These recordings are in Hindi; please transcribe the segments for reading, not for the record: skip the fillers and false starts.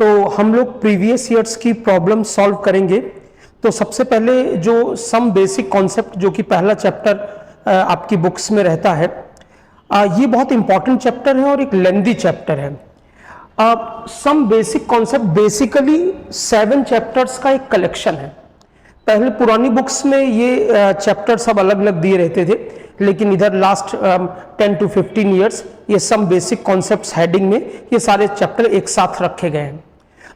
तो हम लोग प्रीवियस ईयर्स की प्रॉब्लम सॉल्व करेंगे। तो सबसे पहले जो सम बेसिक कॉन्सेप्ट जो कि पहला चैप्टर आपकी बुक्स में रहता है, ये बहुत इंपॉर्टेंट चैप्टर है और एक लेंदी चैप्टर है। Some basic concept basically 7 chapters का एक कलेक्शन है। पहले पुरानी बुक्स में ये चैप्टर सब अलग अलग दिए रहते थे, लेकिन इधर लास्ट 10 to 15 ईयर्स ये सम बेसिक कॉन्सेप्ट्स हेडिंग में ये सारे चैप्टर एक साथ रखे गए हैं।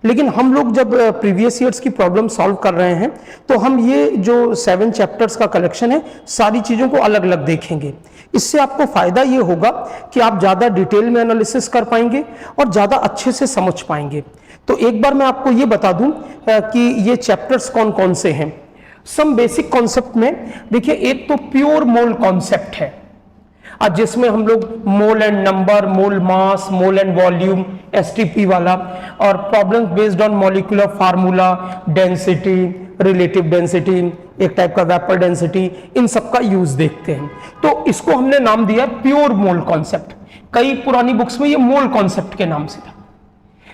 लेकिन हम लोग जब प्रीवियस ईयर्स की प्रॉब्लम सॉल्व कर रहे हैं तो हम ये जो 7 चैप्टर्स का कलेक्शन है सारी चीज़ों को अलग अलग देखेंगे। इससे आपको फायदा ये होगा कि आप ज़्यादा डिटेल में एनालिसिस कर पाएंगे और ज़्यादा अच्छे से समझ पाएंगे। तो एक बार मैं आपको ये बता दूं कि ये चैप्टर्स कौन कौन से हैं। सम बेसिक कॉन्सेप्ट में देखिए, एक तो प्योर मोल कॉन्सेप्ट है, जिसमें हम लोग mole and number, mole mass, mole and volume, STP वाला, और problem based on molecular formula, density, relative density, एक टाइप का वेपर डेंसिटी, इन सब का यूज देखते हैं। तो इसको हमने नाम दिया प्योर मोल कॉन्सेप्ट। कई पुरानी बुक्स में ये मोल कॉन्सेप्ट के नाम से था।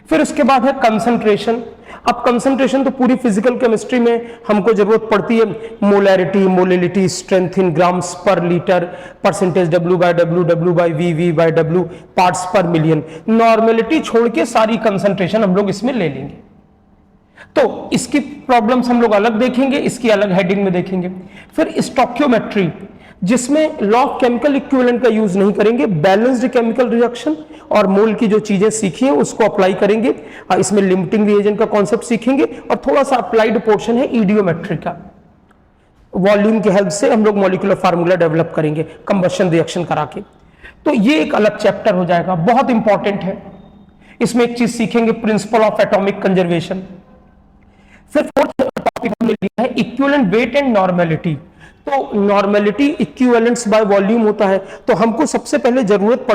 फिर उसके बाद है कंसंट्रेशन। अब कंसंट्रेशन तो पूरी फिजिकल केमिस्ट्री में हमको जरूरत पड़ती है। Molarity, molality, strength in grams per litre, percentage W by W, W by V, V by W, parts per million. Normality छोड़ के सारी कंसंट्रेशन हम लोग इसमें ले लेंगे। तो इसकी प्रॉब्लम्स हम लोग अलग देखेंगे, इसकी अलग हेडिंग में देखेंगे। फिर स्टोक्योमेट्री, जिसमें लॉ ऑफ केमिकल इक्विवेलेंट का यूज नहीं करेंगे, बैलेंस्ड केमिकल रिएक्शन और मोल की जो चीजें सीखी हैं उसको अप्लाई करेंगे। इसमें लिमिटिंग रिएजेंट का कॉन्सेप्ट सीखेंगे और थोड़ा सा अप्लाइड पोर्शन है ईडियोमेट्री का। वॉल्यूम की हेल्प से हम लोग मॉलिक्यूलर फार्मूला डेवलप करेंगे कंबशन रिएक्शन करा के। तो ये एक अलग चैप्टर हो जाएगा, बहुत इंपॉर्टेंट है। इसमें एक चीज सीखेंगे, प्रिंसिपल ऑफ एटॉमिक कंजर्वेशन। फिर फोर्थ टॉपिक हमने लिया है इक्विवेलेंट वेट एंड नॉर्मेलिटी। तो नॉर्मेलिटी इक्विवेलेंस बाय वॉल्यूम होता है। तो हमको सबसे पहले जरूरत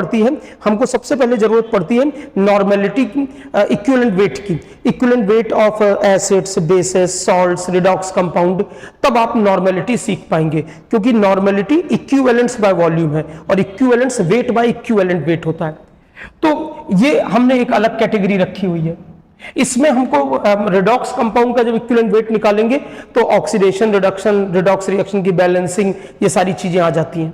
पड़ती है नॉर्मेलिटी की, इक्विवेलेंट वेट की, equivalent weight of acids, bases, salts, redox compound. तब आप नॉर्मेलिटी सीख पाएंगे, क्योंकि नॉर्मेलिटी इक्विवेलेंस बाय वॉल्यूम है और equivalence weight by equivalent weight होता है। तो ये हमने एक अलग कैटेगरी रखी हुई है। इसमें हमको रिडॉक्स कंपाउंड का जब इक्विवेलेंट वेट निकालेंगे तो ऑक्सीडेशन, रिडक्शन, रिडॉक्स रिएक्शन की बैलेंसिंग, ये सारी चीजें आ जाती हैं।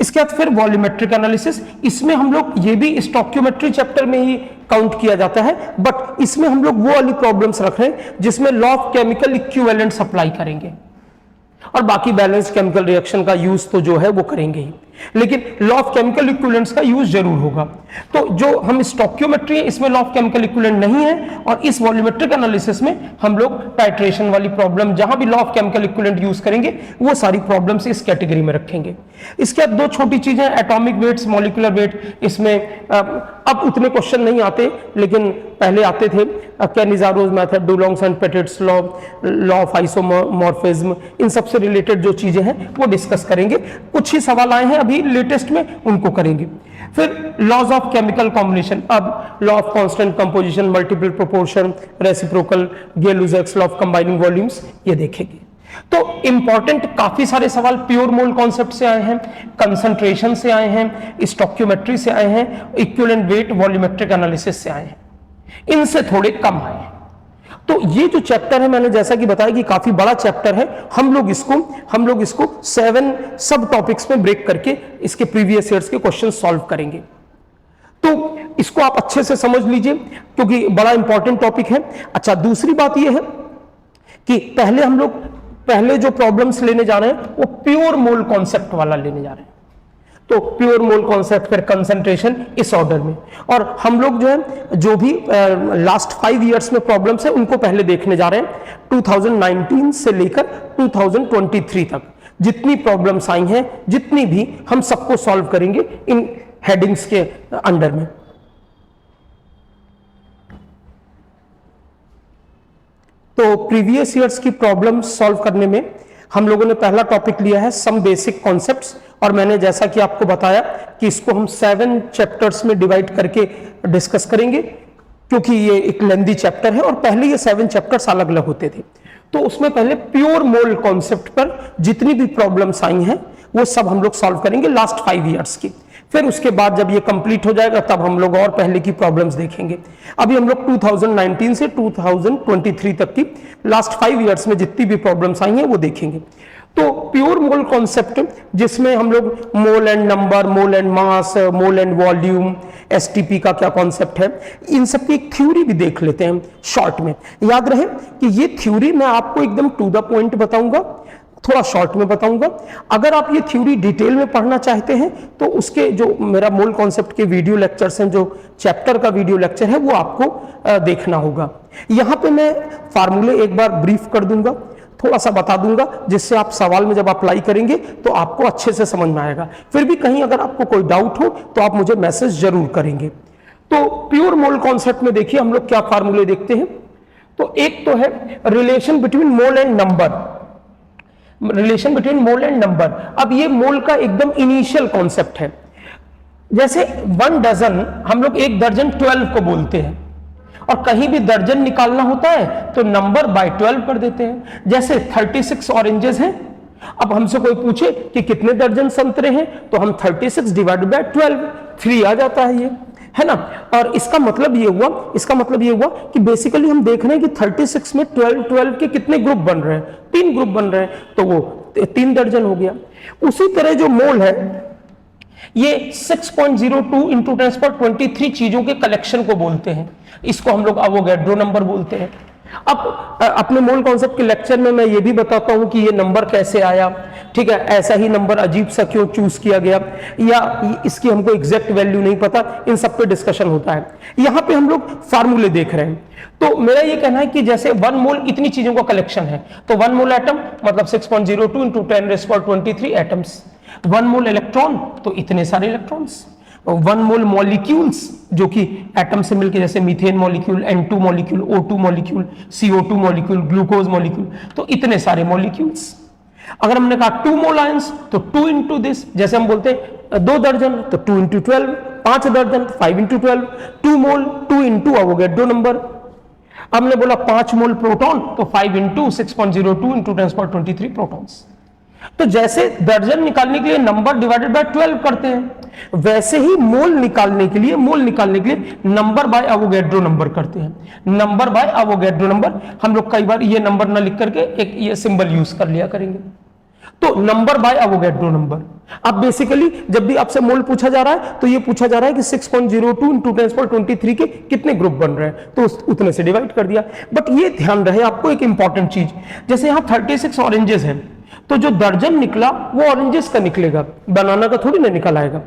इसके बाद फिर वॉल्यूमेट्रिक एनालिसिस। इसमें हम लोग ये भी स्टोक्योमेट्री चैप्टर में ही काउंट किया जाता है, बट इसमें हम लोग वो वाली प्रॉब्लम्स रख रहे हैं जिसमें law of chemical equivalents apply करेंगे और बाकी बैलेंस केमिकल रिएक्शन का यूज तो जो है वो करेंगे ही, लेकिन लॉ ऑफ केमिकल इक्विवेलेंट्स का यूज जरूर होगा। तो जो हम स्टोक्योमेट्री है इसमें लॉ ऑफ केमिकल इक्विवेलेंट नहीं है, और इस वॉल्यूमेट्रिक एनालिसिस में हम लोग टाइट्रेशन वाली प्रॉब्लम, जहां भी law of chemical equivalent use करेंगे वो सारी प्रॉब्लम्स इस कैटेगरी में रखेंगे। इसके बाद 2 छोटी चीजें, एटॉमिक वेट्स, मॉलिक्यूलर वेट। इसमें अब उतने क्वेश्चन नहीं आते, लेकिन पहले आते थे। Cannizzaro's method, Dulong's and Petit's law, law of isomorphism, इन सबसे रिलेटेड जो चीजें हैं वो डिस्कस करेंगे। कुछ ही सवाल आए हैं अभी लेटेस्ट में, उनको करेंगे। फिर लॉज ऑफ केमिकल कॉम्बिनेशन, अब law of constant composition, multiple proportion, reciprocal, Gay Lussac's law of combining volumes, ये देखेंगे। तो इंपॉर्टेंट काफी सारे सवाल प्योर मोल कॉन्सेप्ट से आए हैं, कंसंट्रेशन से आए हैं, स्टोक्योमेट्री से आए हैं, इक्विवेलेंट वेट, वॉल्यूमेट्रिक एनालिसिस से आए हैं। इनसे थोड़े कम आए हैं। तो ये जो चैप्टर है, मैंने जैसा कि बताया कि काफी बड़ा चैप्टर है। हम लोग इसको 7 सब टॉपिक्स में ब्रेक करके इसके प्रीवियस ईयर्स के क्वेश्चन सॉल्व करेंगे। तो इसको आप अच्छे से समझ लीजिए, क्योंकि बड़ा इंपॉर्टेंट टॉपिक है। अच्छा, दूसरी बात यह है कि पहले जो प्रॉब्लम्स लेने जा रहे हैं वो प्योर मोल कॉन्सेप्ट वाला लेने जा रहे हैं। तो प्योर मोल कॉन्सेप्ट, फिर कंसंट्रेशन, इस ऑर्डर में। और हम लोग जो है जो भी लास्ट 5 ईयर्स में प्रॉब्लम्स है उनको पहले देखने जा रहे हैं। 2019 से लेकर 2023 तक जितनी प्रॉब्लम्स आई हैं, जितनी भी, हम सबको सॉल्व करेंगे इन हेडिंग्स के अंडर में। तो प्रीवियस ईयर्स की प्रॉब्लम सॉल्व करने में हम लोगों ने पहला टॉपिक लिया है सम बेसिक कॉन्सेप्ट्स, और मैंने जैसा कि आपको बताया कि इसको हम 7 चैप्टर्स में डिवाइड करके डिस्कस करेंगे, क्योंकि ये एक लेंदी चैप्टर है और पहले ये 7 चैप्टर्स अलग अलग होते थे। तो उसमें पहले प्योर मोल कॉन्सेप्ट पर जितनी भी प्रॉब्लम्स आई हैं वो सब हम लोग सॉल्व करेंगे लास्ट 5 ईयर्स की। फिर उसके बाद जब ये कंप्लीट हो जाएगा तब हम लोग और पहले की प्रॉब्लम्स देखेंगे। अभी हम लोग 2019 से 2023 तक की लास्ट 5 इयर्स में जितनी भी प्रॉब्लम्स आई हैं वो देखेंगे। तो प्योर मोल कॉन्सेप्ट जिसमें हम लोग mole and number, mole and mass, mole and volume, STP का क्या कॉन्सेप्ट है, इन सब की एक थ्योरी भी देख लेते हैं शॉर्ट में। याद रहे कि ये थ्योरी मैं आपको एकदम टू द पॉइंट बताऊंगा, थोड़ा शॉर्ट में बताऊंगा। अगर आप ये थ्योरी डिटेल में पढ़ना चाहते हैं तो उसके जो मेरा मोल कॉन्सेप्ट के वीडियो लेक्चर्स हैं, जो चैप्टर का वीडियो लेक्चर है वो आपको देखना होगा। यहां पे मैं फार्मूले एक बार ब्रीफ कर दूंगा, थोड़ा सा बता दूंगा, जिससे आप सवाल में जब अप्लाई करेंगे तो आपको अच्छे से समझ में आएगा। फिर भी कहीं अगर आपको कोई डाउट हो तो आप मुझे मैसेज जरूर करेंगे। तो प्योर मोल कॉन्सेप्ट में देखिए हम लोग क्या फार्मूले देखते हैं। तो एक तो है relation between mole and number, relation between mole and number. अब ये मोल का एकदम इनिशियल कॉन्सेप्ट है। जैसे 1 डजन, हम लोग 1 दर्जन 12 को बोलते हैं, और कहीं भी दर्जन निकालना होता है तो नंबर बाय 12 कर देते हैं। जैसे 36 ऑरेंजेस हैं, अब हमसे कोई पूछे कि कितने दर्जन संतरे हैं तो हम 36 डिवाइडेड बाय 12, 3 आ जाता है, ये है ना। और इसका मतलब ये हुआ कि बेसिकली हम देख रहे हैं कि 36 में 12 के कितने ग्रुप बन रहे हैं, 3 ग्रुप बन रहे हैं, तो वो 3 दर्जन हो गया। उसी तरह जो मोल है ये 6.02 इंटू 10⁻23 चीजों के कलेक्शन को बोलते हैं। इसको हम लोग अवोगैड्रो नंबर बोलते हैं। अब अपने मोल कॉन्सेप्ट के लेक्चर में मैं ये भी बताता हूं कि ये नंबर कैसे आया, ठीक है, ऐसा ही नंबर अजीब सा क्यों चूज किया गया, या इसकी हमको एग्जैक्ट वैल्यू नहीं पता, इन सब पे डिस्कशन होता है। यहां पे हम लोग फार्मूले देख रहे हैं। तो मेरा ये कहना है कि जैसे 1 मोल इतनी चीजों का कलेक्शन है, तो 1 मोल एटम मतलब 6.02 इंटू 10⁻23 एटम्स। 1 मोल इलेक्ट्रॉन तो इतने सारे इलेक्ट्रॉन्स। 1 मोल मॉलिक्यूल्स जो कि एटम से मिलकर, जैसे methane molecule, N2 molecule, O2 molecule, CO2 molecule, glucose molecule, तो इतने सारे मॉलिक्यूल्स। अगर हमने कहा 2 मोल आयंस तो 2 इंटू दिस, जैसे हम बोलते हैं 2 दर्जन तो 2 इंटू 12, 5 दर्जन 5 इंटू 12, 2 मोल 2 इंटू अवोगैड्रो नंबर। हमने बोला 5 मोल प्रोटॉन तो 5 इंटू 6.02 इंटू 10⁻23 प्रोटॉन्स। तो जैसे दर्जन निकालने के लिए नंबर डिवाइडेड बाय 12 करते हैं, वैसे ही मोल निकालने के लिए नंबर बाय अवोगैड्रो नंबर करते हैं। नंबर बाय अवोगैड्रो नंबर, हम लोग कई बार ये नंबर ना लिख करके एक ये सिंबल यूज कर लिया करेंगे। तो नंबर बाय अवोगैड्रो नंबर। अब बेसिकली जब भी आपसे मोल पूछा जा रहा है तो ये पूछा जा रहा है कि 6.02 इंटू 10⁻23 के कितने ग्रुप बन रहे हैं, तो उतने से डिवाइड कर दिया। बट ये ध्यान रहे आपको एक इंपॉर्टेंट चीज, जैसे यहां 36 ऑरेंजेस हैं, तो जो दर्जन निकला वो ऑरेंजेस का निकलेगा, बनाना का थोड़ी ना निकल आएगा,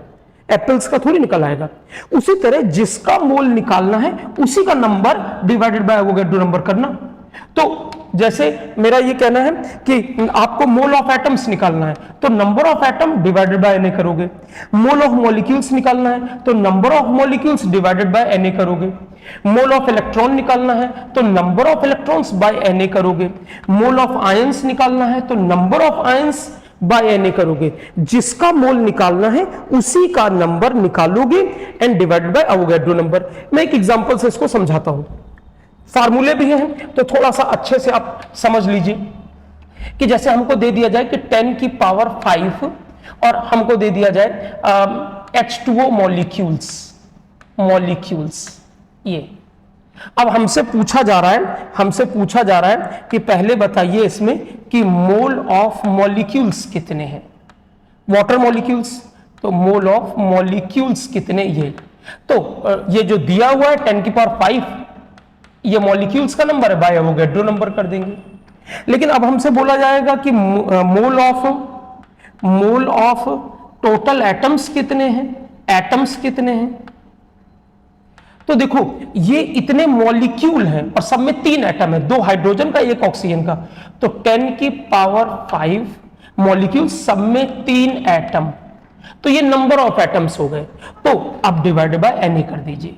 एप्पल्स का थोड़ी निकल आएगा। उसी तरह जिसका मोल निकालना है उसी का number divided by Avogadro number करना। तो जैसे मेरा ये कहना है कि आपको मोल ऑफ एटम्स निकालना है तो number of atom divided by Na करोगे। मोल ऑफ मॉलिक्यूल्स निकालना है तो number of molecules divided by Na करोगे। मोल ऑफ इलेक्ट्रॉन निकालना है तो number of electrons by Na करोगे। मोल ऑफ आयंस निकालना है तो number of ions by Na करोगे। जिसका मोल निकालना है उसी का नंबर निकालोगे and divided by Avogadro number. मैं एक एग्जांपल से इसको समझाता हूं, फार्मूले भी हैं तो थोड़ा सा अच्छे से आप समझ लीजिए कि जैसे हमको दे दिया जाए कि 10 की पावर 5 और हमको दे दिया जाए H2O मॉलिक्यूल्स। ये अब हमसे पूछा जा रहा है कि पहले बताइए इसमें कि मोल ऑफ मॉलिक्यूल्स कितने हैं। वाटर मॉलिक्यूल्स, तो मोल ऑफ मॉलिक्यूल्स कितने, ये तो ये जो दिया हुआ है 10 की पावर 5 ये मॉलिक्यूल्स का नंबर है, बाय अवोगैड्रो नंबर कर देंगे। लेकिन अब हमसे बोला जाएगा कि मोल ऑफ टोटल एटम्स कितने हैं, एटम्स कितने हैं। तो देखो ये इतने मॉलिक्यूल हैं और सब में 3 एटम है, 2 हाइड्रोजन का 1 ऑक्सीजन का, तो 10 की पावर 5 मॉलिक्यूल, सब में 3 एटम, तो ये नंबर ऑफ एटम्स हो गए। तो अब डिवाइडेड बाय Na कर दीजिए।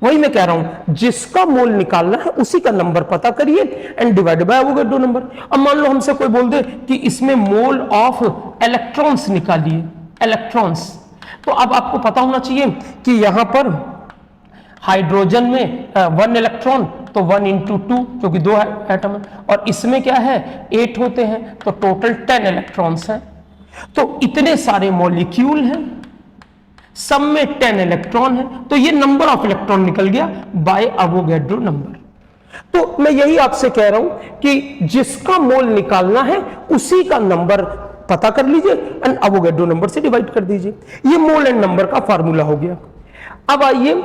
वही मैं कह रहा हूं, जिसका मोल निकालना है उसी का नंबर पता करिए and divided by Avogadro number. अब मान लो हमसे कोई बोल दे कि इसमें मोल ऑफ इलेक्ट्रॉन्स निकालिए, इलेक्ट्रॉन्स, तो अब आपको पता होना चाहिए कि यहां पर हाइड्रोजन में 1 इलेक्ट्रॉन तो 1 इंटू 2 क्योंकि 2 एटम है, और इसमें क्या है 8 होते हैं तो टोटल 10 इलेक्ट्रॉन्स हैं। तो इतने सारे मॉलिक्यूल हैं, सब में 10 इलेक्ट्रॉन है, तो ये नंबर ऑफ इलेक्ट्रॉन निकल गया बाय अवोगैड्रो नंबर। तो मैं यही आपसे कह रहा हूं कि जिसका मोल निकालना है उसी का नंबर पता कर लीजिए एंड अवोगैड्रो नंबर से डिवाइड कर दीजिए। ये मोल एंड नंबर का फार्मूला हो गया। अब आइए,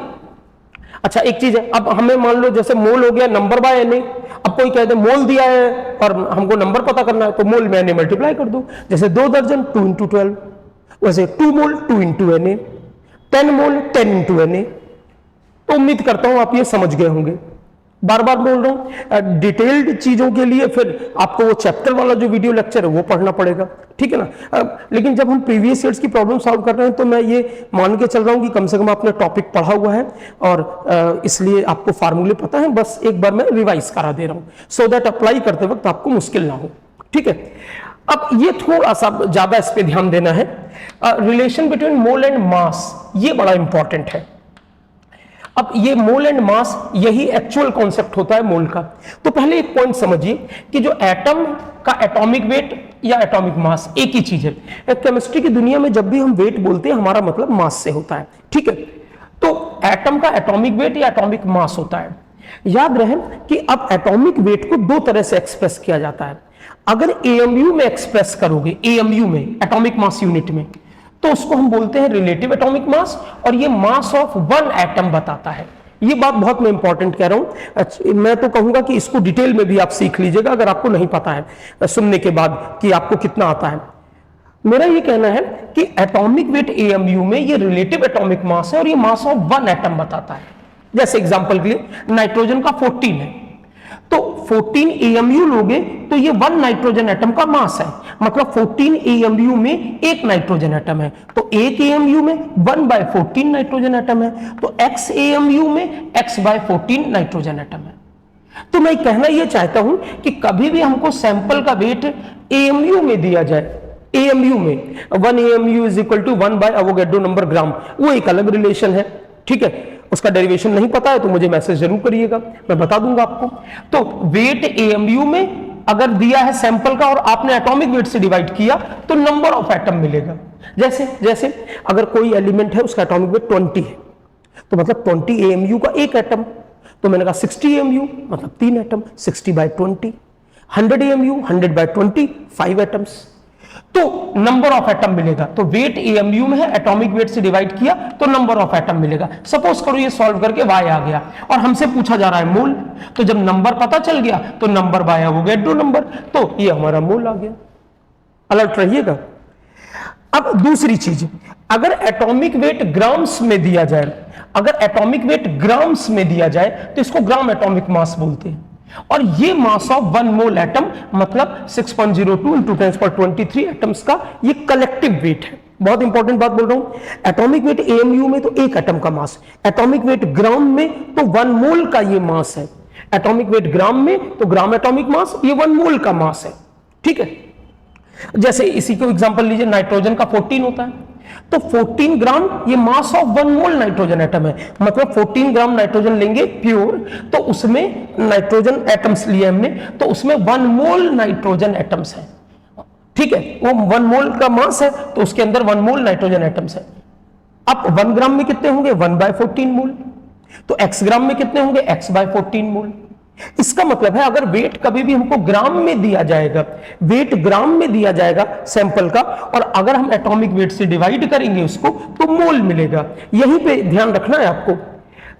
अच्छा एक चीज है, अब हमें मान लो जैसे मोल हो गया नंबर बाय एन ए, अब कोई कहते मोल दिया है और हमको नंबर पता करना है, तो मोल में एन ए मल्टीप्लाई कर दो। जैसे 2 दर्जन 2 इंटू 12, वैसे 2 mole 2 into N A, 10 mole 10 into N A. तो उम्मीद करता हूं आप ये समझ गए होंगे। बार बार बोल रहा हूं, डिटेल्ड चीजों के लिए फिर आपको वो चैप्टर वाला जो वीडियो लेक्चर है वो पढ़ना पड़ेगा, ठीक है ना। लेकिन जब हम प्रीवियस ईयर्स की प्रॉब्लम सॉल्व कर रहे हैं तो मैं ये मान के चल रहा हूं कि कम से कम आपने टॉपिक पढ़ा हुआ है और इसलिए आपको फार्मूले पता है, बस एक बार मैं रिवाइज करा दे रहा हूं सो दैट अप्लाई करते वक्त आपको मुश्किल ना हो, ठीक है। अब ये थोड़ा सा ज्यादा इस पे ध्यान देना है, relation between mole and mass, ये बड़ा इंपॉर्टेंट है। अब ये मोल एंड मास, यही एक्चुअल कॉन्सेप्ट होता है मोल का। तो पहले एक पॉइंट समझिए कि जो एटम का एटॉमिक वेट या एटॉमिक मास एक ही चीज है। केमिस्ट्री की दुनिया में जब भी हम वेट बोलते हैं हमारा मतलब मास से होता है, ठीक है। तो एटम का एटॉमिक वेट या एटॉमिक मास होता है। याद रहे कि अब एटॉमिक वेट को दो तरह से एक्सप्रेस किया जाता है। अगर एएमयू में एक्सप्रेस करोगे, एएमयू में एटॉमिक मास यूनिट में, तो उसको हम बोलते हैं रिलेटिव एटॉमिक मास, और ये मास ऑफ वन एटम बताता है। ये बात बहुत मैं इंपॉर्टेंट कह रहा हूं। मैं तो कहूंगा कि इसको डिटेल में भी आप सीख लीजिएगा अगर आपको नहीं पता है सुनने के बाद कि आपको कितना आता है। मेरा ये कहना है कि एटॉमिक वेट एएमयू में ये रिलेटिव एटॉमिक मास है और ये मास ऑफ वन एटम बताता है। जैसे एग्जांपल के लिए नाइट्रोजन का 14 है, तो 14 एएमयू लोगे तो ये 1 नाइट्रोजन एटम का मास है, मतलब 14 एएमयू में एक नाइट्रोजन एटम है, तो एक एएमयू में 1/14 नाइट्रोजन एटम है, तो x एएमयू में x/14 नाइट्रोजन एटम है। तो मैं कहना यह चाहता हूं कि कभी भी हमको सैंपल का वेट एएमयू में दिया जाए, एएमयू में 1 AMU is equal to 1 by Avogadro number gram, वो एक अलग रिलेशन है, ठीक है। उसका डेरिवेशन नहीं पता है तो मुझे मैसेज जरूर करिएगा, मैं बता दूंगा आपको। तो वेट एएमयू में अगर दिया है सैंपल का और आपने एटॉमिक वेट से डिवाइड किया तो नंबर ऑफ एटम मिलेगा। जैसे अगर कोई एलिमेंट है उसका एटॉमिक वेट 20 है, तो मतलब 20 एएमयू का एक एटम, तो मैंने कहा 60 एएमयू मतलब 3 एटम, 60/20। 100 एएमयू 100/20 5 एटम्स, तो नंबर ऑफ एटम मिलेगा। तो वेट एएमयू में है, एटॉमिक वेट से डिवाइड किया तो नंबर ऑफ एटम मिलेगा। सपोज करो ये सॉल्व करके y आ गया और हमसे पूछा जा रहा है मोल, तो जब नंबर पता चल गया तो नंबर बाय अवोगैड्रो नंबर, तो ये हमारा मोल आ गया। अलर्ट रहिएगा। अब दूसरी चीज, अगर एटॉमिक वेट ग्राम्स में दिया जाए, अगर एटॉमिक वेट ग्राम्स में दिया जाए तो इसको ग्राम एटॉमिक मास बोलते हैं, और ये मास ऑफ 1 मोल एटम मतलब 6.02 इंटू 10⁻23 एटम्स का ये कलेक्टिव वेट है। बहुत इंपॉर्टेंट बात बोल रहा हूं। एटॉमिक वेट एएमयू में तो एक एटम का मास, एटॉमिक वेट ग्राम में तो 1 मोल का ये मास है। एटॉमिक वेट ग्राम में तो ग्राम एटॉमिक मास ये 1 मोल का मास है, ठीक है। जैसे इसी को एग्जांपल लीजिए, नाइट्रोजन का 14 होता है, तो 14 ग्राम ये mass of 1 mole nitrogen atom है, मतलब 14 ग्राम नाइट्रोजन लेंगे प्योर, तो उसमें नाइट्रोजन एटम्स लिए हमने, तो उसमें 1 मोल नाइट्रोजन एटम्स है, ठीक है। वो 1 मोल का मास है तो उसके अंदर 1 मोल नाइट्रोजन एटम्स है। अब 1 ग्राम में कितने होंगे? 1/14 मोल। तो x ग्राम में कितने होंगे? x/14 मोल। इसका मतलब है अगर वेट कभी भी हमको ग्राम में दिया जाएगा, वेट ग्राम में दिया जाएगा सैंपल का, और अगर हम एटॉमिक वेट से डिवाइड करेंगे उसको तो मोल मिलेगा। यहीं पे ध्यान रखना है आपको।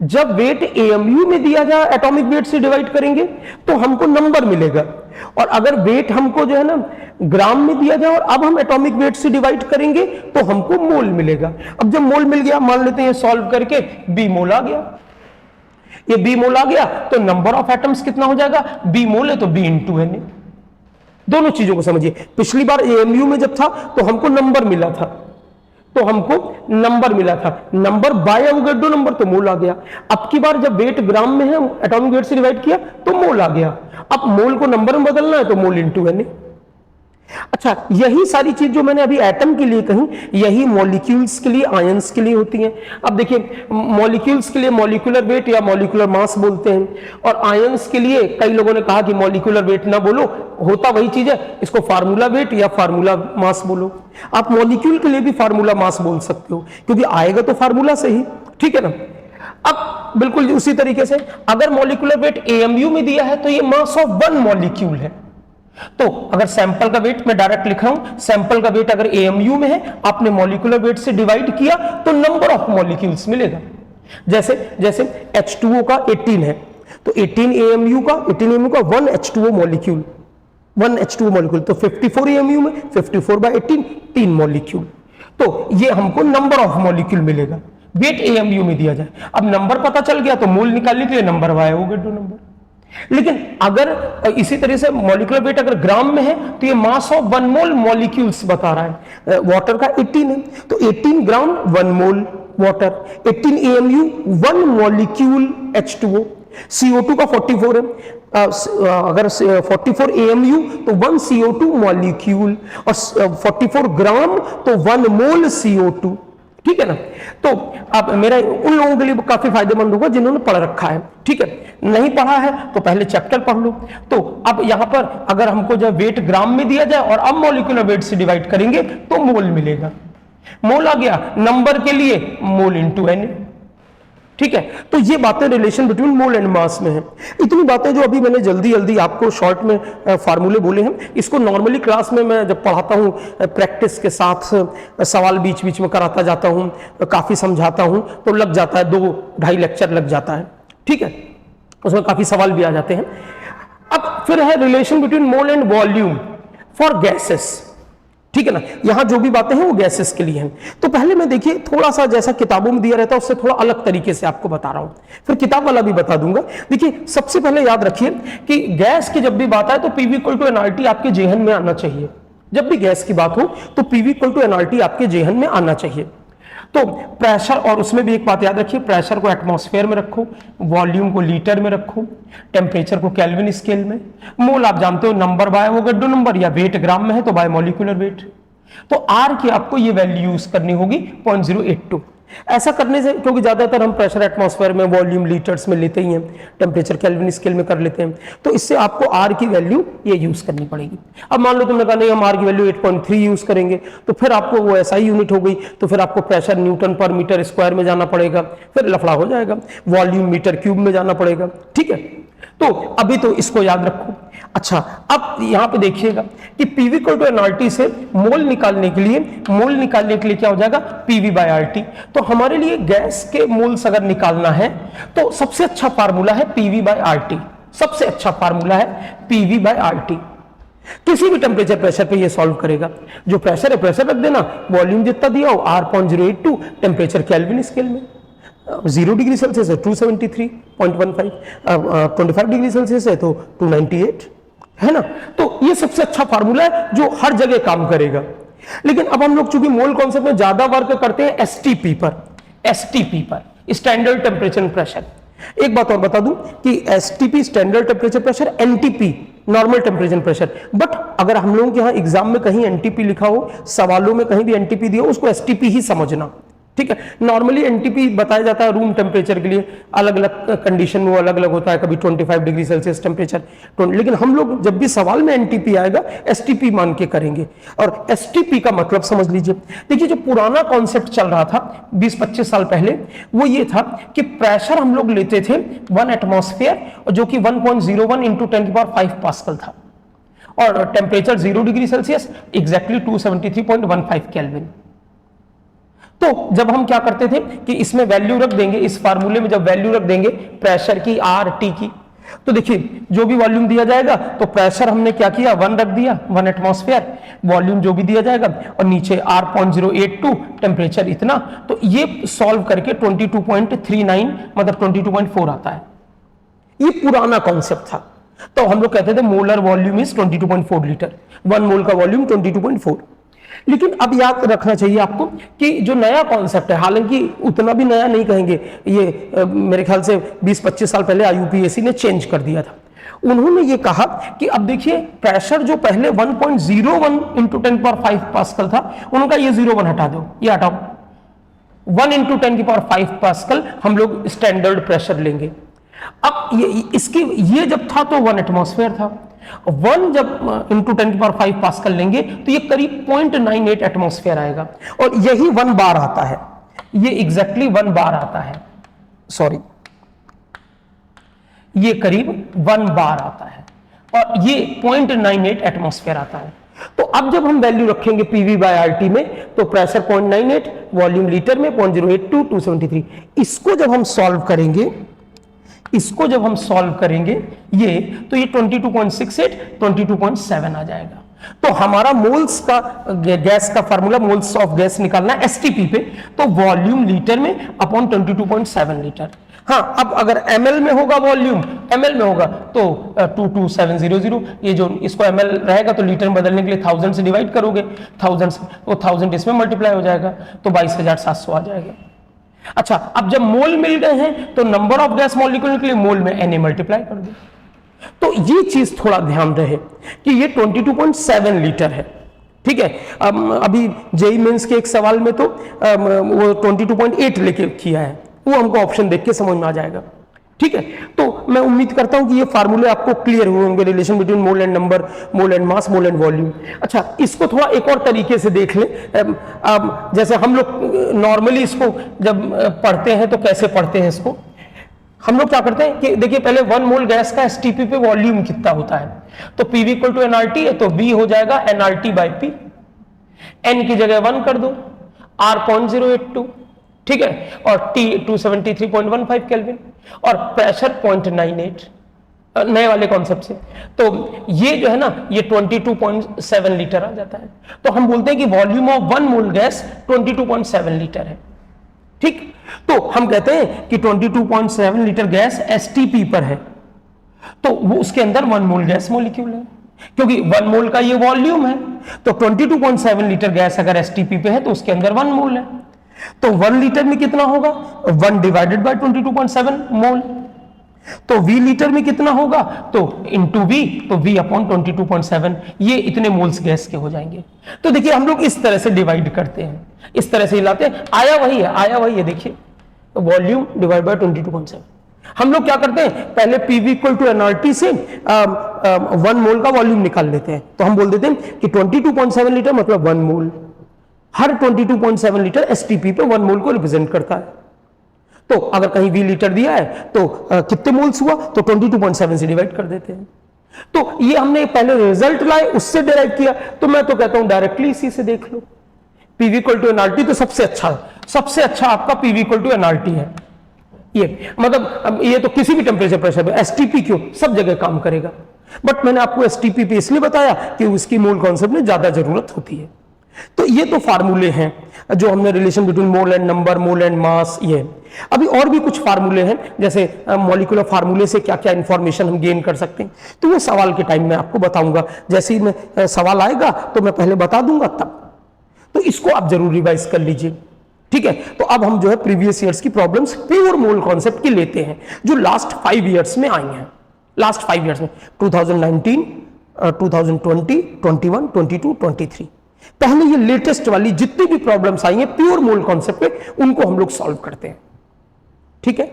जब वेट एएमयू में दिया जाए एटॉमिक वेट से डिवाइड करेंगे तो हमको नंबर मिलेगा, और अगर वेट हमको जो है ना ग्राम में दिया जाए और अब हम एटॉमिक वेट से डिवाइड करेंगे तो हमको मोल मिलेगा। अब जब मोल मिल गया, मान लेते हैं सॉल्व करके बी मोल आ गया, ये बी मोल आ गया तो नंबर ऑफ एटम्स कितना हो जाएगा? बी मोल है तो बी इंटू एन ए। दोनों चीजों को समझिए। पिछली बार एएमयू में जब था तो हमको नंबर मिला था, नंबर बाय अवोगैड्रो नंबर तो मोल आ गया। अब की बार जब वेट ग्राम में है, एटॉमिक वेट से डिवाइड किया तो मोल आ गया। अब मोल को नंबर में बदलना है तो मोल इंटू एन ए। अच्छा, यही सारी चीज जो मैंने अभी एटम के लिए कही, यही मॉलिक्यूल्स के लिए, आयंस के लिए होती हैं। अब देखिए, मॉलिक्यूल्स के लिए मॉलिक्यूलर वेट या मॉलिक्यूलर मास बोलते हैं, और आयंस के लिए कई लोगों ने कहा कि मॉलिक्यूलर वेट ना बोलो, होता वही चीज है, इसको फार्मूला वेट या फार्मूला मास बोलो। आप मॉलिक्यूल के लिए भी फार्मूला मास बोल सकते हो, क्योंकि आएगा तो फार्मूला से ही, ठीक है ना। अब बिल्कुल उसी तरीके से अगर मॉलिक्यूलर वेट एएमयू में दिया है तो ये मास ऑफ वन मॉलिक्यूल है। तो अगर सैंपल का वेट मैं डायरेक्ट लिख रहा हूं, सैंपल का वेट अगर एएमयू में है, आपने मॉलिक्यूलर वेट से डिवाइड किया तो नंबर ऑफ मॉलिक्यूल्स मिलेगा। जैसे जैसे H2O का 18 है, तो 18 एएमयू का 1 H2O मॉलिक्यूल, 1 H2O मॉलिक्यूल, तो 54 एएमयू में 54/18 3 मॉलिक्यूल। तो ये हमको नंबर ऑफ मॉलिक्यूल मिलेगा, वेट एएमयू में दिया जाए। अब नंबर पता चल गया तो मोल निकालने के लिए नंबर वाई हो गए, 2 नंबर। लेकिन अगर इसी तरह से मॉलिक्यूलर वेट अगर ग्राम में है तो ये मास ऑफ 1 मोल मॉलिक्यूल्स बता रहा है। वाटर का 18 है, तो 18 ग्राम 1 मोल water, 18 AMU 1 molecule H2O। CO2 का 44 है, अगर 44 एएमयू तो 1 CO2 मॉलिक्यूल, और 44 ग्राम तो 1 मोल CO2, ठीक है ना। तो अब मेरा उन लोगों के लिए काफी फायदेमंद होगा जिन्होंने पढ़ रखा है, ठीक है। नहीं पढ़ा है तो पहले चैप्टर पढ़ लो। तो अब यहां पर अगर हमको जब वेट ग्राम में दिया जाए और अब मॉलिक्यूलर वेट से डिवाइड करेंगे तो मोल मिलेगा। मोल आ गया, नंबर के लिए मोल इंटू एन, ठीक है। तो ये बातें relation between mole and mass में है। इतनी बातें जो अभी मैंने जल्दी जल्दी आपको शॉर्ट में फार्मूले बोले हैं, इसको नॉर्मली क्लास में मैं जब पढ़ाता हूँ प्रैक्टिस के साथ सवाल बीच बीच में कराता जाता हूँ, काफी समझाता हूँ, तो लग जाता है 2-2.5 लेक्चर लग जाता है, ठीक है। उसमें काफी सवाल भी आ जाते हैं। अब फिर है relation between mole and volume for gases, ठीक है ना। यहां जो भी बातें हैं वो गैसेस के लिए हैं। तो पहले मैं देखिए थोड़ा सा जैसा किताबों में दिया रहता है उससे थोड़ा अलग तरीके से आपको बता रहा हूं, फिर किताब वाला भी बता दूंगा। देखिए सबसे पहले याद रखिए कि गैस की जब भी बात आए तो पीवी इक्वल टू एनआरटी आपके जेहन में आना चाहिए। जब भी गैस की बात हो तो पीवी इक्वल टू एनआरटी आपके जेहन में आना चाहिए। तो प्रेशर, और उसमें भी एक बात याद रखिए, प्रेशर को एटमॉस्फेयर में रखो, वॉल्यूम को लीटर में रखो, टेम्परेचर को केल्विन स्केल में, मोल आप जानते हो नंबर बाय होगा 2 नंबर, या वेट ग्राम में है तो बाय मॉलिक्यूलर वेट। तो आर की आपको ये वैल्यू यूज करनी होगी 0.082। ऐसा करने से, क्योंकि ज्यादातर हम प्रेशर एटमॉस्फेयर में, वॉल्यूम लीटर्स में लेते ही हैं, टेम्परेचर केल्विन स्केल में कर लेते हैं, तो इससे आपको आर की वैल्यू ये यूज करनी पड़ेगी। अब मान लो तुमने कहा नहीं हम आर की वैल्यू 8.3 यूज करेंगे, तो फिर आपको वो एसआई यूनिट हो गई, तो फिर आपको प्रेशर न्यूटन पर मीटर स्क्वायर में जाना पड़ेगा, फिर लफड़ा हो जाएगा, वॉल्यूम मीटर क्यूब में जाना पड़ेगा, ठीक है। तो अभी तो इसको याद रखो। अच्छा, अब यहां पे देखिएगा कि पीवी इक्वल टू एनआरटी से मोल निकालने के लिए क्या हो जाएगा, पीवी बाय आरटी। तो हमारे लिए गैस के मोल्स अगर निकालना है तो सबसे अच्छा फार्मूला है पीवी बाय आरटी, सबसे अच्छा फार्मूला है पीवी बाय आरटी। किसी भी टेम्परेचर प्रेशर पे ये सॉल्व करेगा। जो प्रेशर है प्रेशर रख देना, वॉल्यूम जितना दिया हो R.082, टेम्परेचर केल्विन स्केल में, 0 डिग्री सेल्सियस है 273.15, 25 डिग्री सेल्सियस है तो 298, है ना। तो ये सबसे अच्छा फार्मूला है जो हर जगह काम करेगा। लेकिन अब हम लोग चूंकि मोल कॉन्सेप्ट में ज्यादा वर्क करते हैं एसटीपी पर, स्टैंडर्ड टेम्परेचर प्रेशर। एक बात और बता दूं कि STP standard temperature pressure, NTP normal temperature pressure, but अगर हम लोगों के यहाँ एग्जाम में कहीं एनटीपी लिखा हो, सवालों में कहीं भी एनटीपी दिया हो, उसको एसटीपी ही समझना, ठीक है। नॉर्मली एनटीपी बताया जाता है रूम टेम्परेचर के लिए, अलग अलग कंडीशन में वो अलग अलग होता है, कभी 25 डिग्री सेल्सियस टेम्परेचर, लेकिन हम लोग जब भी सवाल में एनटीपी आएगा एसटीपी मान के करेंगे। और एसटीपी का मतलब समझ लीजिए, देखिए जो पुराना कॉन्सेप्ट चल रहा था 20-25 साल पहले, वो ये था कि प्रेशर हम लोग लेते थे 1 एटमॉस्फेयर, जो कि 1.01 इंटू 10⁵ पास्कल था, और temperature 0 degree Celsius exactly 273.15 kelvin. तो जब हम क्या करते थे कि इसमें वैल्यू रख देंगे, इस फार्मूले में जब वैल्यू रख देंगे प्रेशर की, आर टी की, तो देखिए जो भी वॉल्यूम दिया जाएगा तो प्रेशर हमने क्या किया 1 रख दिया, 1 एटमॉस्फेयर, वॉल्यूम जो भी दिया जाएगा, और नीचे R.082, टेम्परेचर इतना। तो ये सॉल्व करके 22.39 मतलब 22.4 आता है। ये पुराना कॉन्सेप्ट था। तो हम लोग कहते थे मोलर वॉल्यूम इज 22.4 लीटर, 1 मोल का वॉल्यूम 22.4। लेकिन अब याद रखना चाहिए आपको कि जो नया कॉन्सेप्ट है, हालांकि उतना भी नया नहीं कहेंगे, ये मेरे ख्याल से 20-25 साल पहले IUPAC ने चेंज कर दिया था। उन्होंने ये कहा कि अब देखिए प्रेशर जो पहले 1.01 इंटू 10⁵ पास्कल था, उनका ये 0.1 हटा दो, ये हटाओ, 1 इंटू 10⁵ पास्कल हम लोग स्टैंडर्ड प्रेशर लेंगे। अब ये जब था तो 1 एटमॉस्फेयर था, 1 जब इंटू 10⁵ पास्कल लेंगे तो ये करीब 0.98 एटमॉस्फेयर आएगा, और यही 1 बार आता है, ये एग्जैक्टली 1 बार आता है, सॉरी ये करीब 1 बार आता है, और ये 0.98 एटमॉस्फेयर आता है। तो अब जब हम वैल्यू रखेंगे पीवी बाय आरटी में, तो प्रेशर 0.98, वॉल्यूम लीटर में 0.082, 273, इसको जब हम सॉल्व करेंगे ये, तो ये 22.68, 22.7 आ जाएगा। तो हमारा मोल्स का गैस का फार्मूला, मोल्स ऑफ गैस निकालना है एसटीपी पे, तो वॉल्यूम लीटर में अपॉन 22.7 लीटर। हाँ, अब अगर ml में होगा, वॉल्यूम ml में होगा तो 22700, ये जो इसको ml रहेगा तो लीटर में बदलने के लिए 1000 से डिवाइड करोगे, 1000 से, वो 1000 इसमें मल्टीप्लाई हो जाएगा तो 22,700 आ जाएगा। अच्छा, अब जब मोल मिल गए हैं तो नंबर ऑफ गैस मॉलिक्यूल के लिए मोल में Na मल्टीप्लाई कर दो। तो ये चीज थोड़ा ध्यान रहे कि ये 22.7 लीटर है, ठीक है। अभी जेई मेंस के एक सवाल में तो वो 22.8 लेके किया है, वो हमको ऑप्शन देख के समझ में आ जाएगा, ठीक है। तो मैं उम्मीद करता हूं कि ये फार्मूले आपको क्लियर हुए होंगे, relation between mole and number, mole and mass, mole and volume. अच्छा, इसको थोड़ा एक और तरीके से देख लें। जैसे हम लोग नॉर्मली इसको जब पढ़ते हैं तो कैसे पढ़ते हैं इसको, हम लोग क्या करते हैं कि देखिए पहले 1 मोल गैस का एसटीपी पे वॉल्यूम कितना होता है, तो पीवी इक्वल टू एनआरटी है तो वी हो जाएगा एनआरटी बाई पी, एन की जगह 1 कर दो, आर 0.082, ठीक है, और टी 273.15 केल्विन, और प्रेशर 0.98 नए वाले कॉन्सेप्ट से, तो ये जो है ना ये 22.7 लीटर आ जाता है। तो हम बोलते हैं कि volume of 1 mole gas 22.7 litre है, ठीक। तो हम कहते हैं कि 22.7 लीटर गैस एसटीपी पर है, तो वो उसके अंदर 1 मोल गैस मॉलिक्यूल है, क्योंकि 1 मोल का ये वॉल्यूम है, तो 22.7 लीटर गैस अगर एसटीपी पे है तो उसके अंदर 1 मोल है। तो 1 लीटर में कितना होगा, 1 डिवाइडेड बाय 22.7 मोल, तो V लीटर में कितना होगा, तो इंटू V, तो V अपॉन 22.7, ये इतने मोल्स गैस के हो जाएंगे। तो देखिए हम लोग इस तरह से डिवाइड करते हैं, इस तरह से हिलाते हैं, आया वही है, देखिए वॉल्यूम डिवाइड बाय 22.7। हम लोग क्या करते हैं, पहले पीवी इक्वल टू एनआरटी से 1 मोल का वॉल्यूम निकाल लेते हैं, तो हम बोल देते हैं कि 22.7 लीटर मतलब 1 मोल, हर 22.7 लीटर एसटीपी पे 1 मोल को रिप्रेजेंट करता है। तो अगर कहीं V लीटर दिया है तो कितने मोल्स हुआ, तो 22.7 से डिवाइड कर देते हैं। तो ये हमने पहले रिजल्ट लाए, उससे डिराइव किया, तो मैं तो कहता हूं डायरेक्टली इसी से देख लो, पीवी इक्वल टू एनआरटी तो सबसे अच्छा आपका पीवी इक्वल टू एनआरटी है। ये मतलब ये तो किसी भी टेम्परेचर प्रेशर पे, एसटीपी क्यों, सब जगह काम करेगा, बट मैंने आपको एसटीपी पे इसलिए बताया कि उसकी मोल कॉन्सेप्ट में ज्यादा जरूरत होती है। तो ये तो फार्मूले हैं जो हमने relation between mole and number, mole and mass, ये अभी और भी कुछ फार्मूले हैं, जैसे मॉलिक्यूलर फार्मूले से क्या क्या इंफॉर्मेशन हम गेन कर सकते हैं, तो वो सवाल के टाइम में आपको बताऊंगा, जैसे ही मैं सवाल आएगा तो मैं पहले बता दूंगा तब, तो इसको आप जरूर रिवाइज कर लीजिए, ठीक है। तो अब हम जो है प्रीवियस ईयर्स की प्रॉब्लम्स प्योर मोल कॉन्सेप्ट की लेते हैं जो लास्ट 5 ईयर्स में आई हैं, लास्ट 5 ईयर्स में 2019, 2020, 21, 22, 23, पहले ये लेटेस्ट वाली जितनी भी प्रॉब्लम्स आई हैं प्योर मोल कॉन्सेप्ट पे, उनको हम लोग सॉल्व करते हैं, ठीक है।